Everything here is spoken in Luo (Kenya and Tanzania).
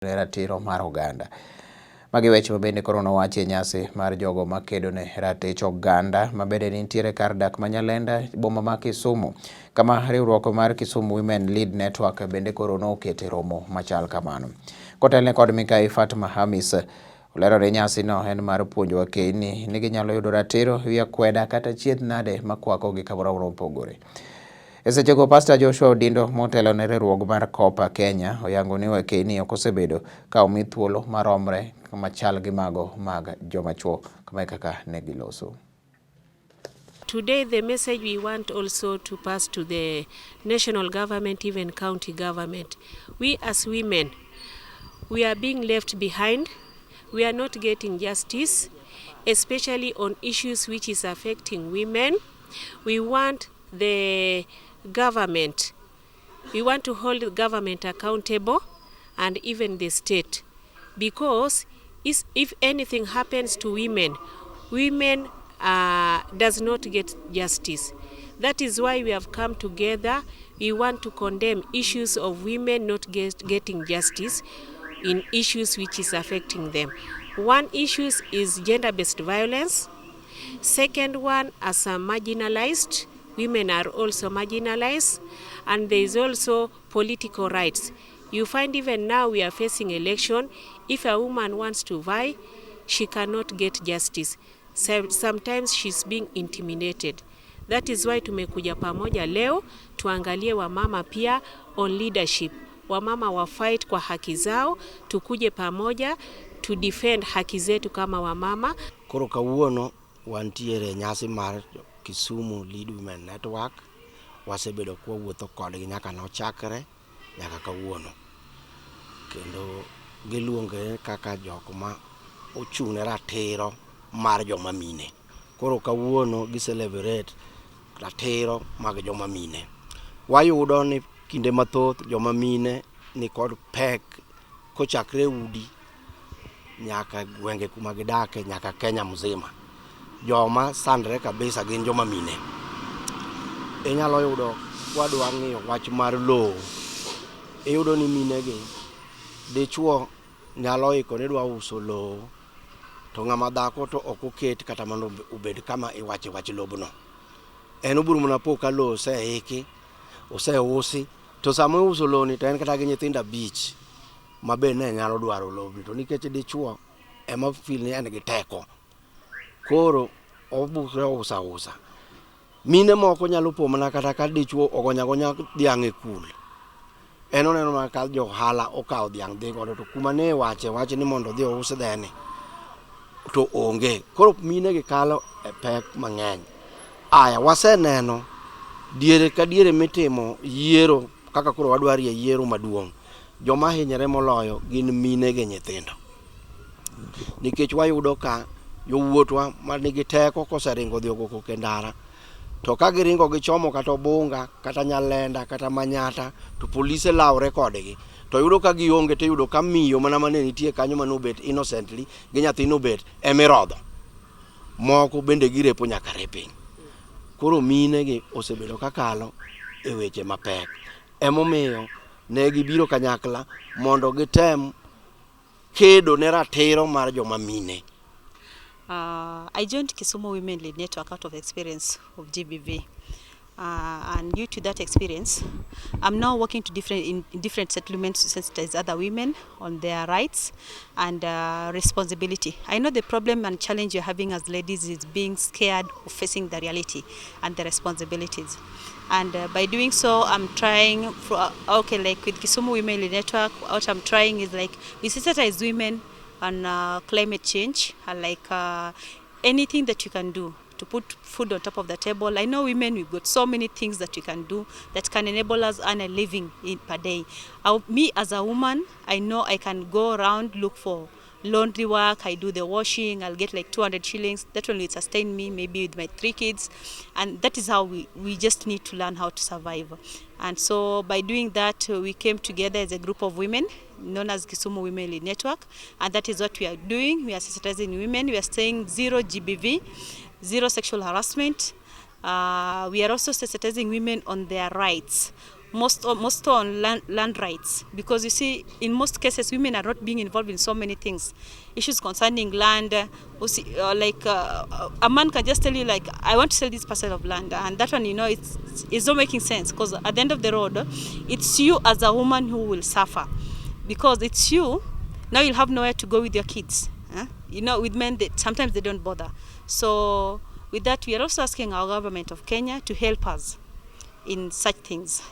ratiro mar oganda. Magi weche mabende koro nowachi e nyasi mar jogo makedo ne ratich oganda mabende nitiere kar dak ma Nyalenda, boma ma Kisumu, kama riwruok mar Kisumu Women Lead Network bende koro nokete romo machal kamano. Kotelne kod Mikai Fatma Hamis, olero ni nyasi no en mar puonjowa keny ni ginyalo yudo ratiro wi akweda kata chieth nade makwakogi kamoro opogore. E sechego Pastor Joshua Odindo motelo ne riwruok mar Kopa Kenya oyango ni wakeni ok osebedo ka omi thuolo maromre machal gi mago mag joma chuo kama kaka ne giloso. Today the message we want also to pass to the national government, even county government. We as women, we are being left behind. We are not getting justice, especially on issues which is affecting women. We want the government, we want to hold the government accountable and even the state, because if anything happens to women, women does not get justice. That is why we have come together. We want to condemn issues of women not getting justice in issues which is affecting them. One issue is gender-based violence. Second one, as a marginalized, women are also marginalized, and there is also political rights. You find even now we are facing election. If a woman wants to vie, she cannot get justice. Sometimes she's being intimidated. That is why tumekuja pamoja leo tuangalie wamama pia on leadership. Wamama wa fight kwa haki zao, tukuje pamoja to defend haki zetu kama wamama. Koro kawuono wantiere nyasi mar Kisumu Lead Women Network, wasebedo kwa wuotho kodgi nyaka nochakre nyaka kawuono. Kendo giluonge kaka jok ma ochung' ne ratiro mar joma mine. Koro kawuono gi celebrate ratiro mag joma mine. Wayudo ni kinde mathoth joma mine ni kod pek kochakre udi nyaka gwenge kuma gidake nyaka Kenya mzima. Joma sandre kabisa gin joma mine. Inyalo yudo wadwa ng'iyo wach mar lowo. Iyudo ni mine gi dichuo nyalo iko ni dwa uso lowo, to ng'ama dhako to ok oket kata mondo obed kama iwache wach lobno. En oburu mana po ka lowo oseiki, oseusi, to sama uso lowo ni to en kata gi nyithindo 5 mabe ne nyalo dwaro lowo, to nikech dichuo ema feel ni en gi teko. Koro obukre usa. Mine moko nyalo po mana kata ka dichuo ogonya dhiang' e kul. En oneno mana ka jo hala okawo dhiang' dhi godo, to kuma ne wach ni mondo dhi ous dheni to onge. Koro mine gi kalo e pek mang'eny. Aya waseneno diere ka diere mitimo yiero, kaka koro wadwarie yiero maduong'. Joma hinyore moloyo gin mine gi nyithindo. Nikech wayudo ka yowuotwa manigi teko koseringo dhi ogoko kendara, to ka giringo gichomo kata Obunga kata Nyalenda kata Manyata, to polise lawre kodgi, to yudo ka gionge, to yudo ka miyo mana mane nitie kanyo manobet innocently gi nyathino bet emirodho. Moko bende girepo nyaka reping. Koro mine gi osebedo kakalo e weche mapek. Emomiyo ne gibiro kanyakla mondo gitem kedo ne ratiro mar joma mine. I joined Kisumu Women Lead Network out of experience of GBV. And due to that experience, I'm now working in different settlements to sensitize other women on their rights and responsibility. I know the problem and challenge you're having as ladies is being scared of facing the reality and the responsibilities. And by doing so, I'm trying, like with Kisumu Women Lead Network, what I'm trying is like, we sensitize women on climate change, and like anything that you can do to put food on top of the table. I know women, we've got so many things that we can do that can enable us earn a living per day. Me as a woman, I know I can go around, look for laundry work, I do the washing, I'll get like 200 shillings. That will sustain me, maybe with my 3 kids. And that is how we just need to learn how to survive. And so by doing that, we came together as a group of women known as Kisumu Women Lead Network. And that is what we are doing. We are sensitizing women. We are saying 0 GBV, 0 sexual harassment. We are also sensitizing women on their rights, most on land rights, because you see, in most cases, women are not being involved in so many things, issues concerning land. A man can just tell you, like, I want to sell this parcel of land, and that one, it's not making sense, because at the end of the road, it's you as a woman who will suffer, because it's you. Now you'll have nowhere to go with your kids. With men, sometimes they don't bother. So with that, we are also asking our government of Kenya to help us in such things.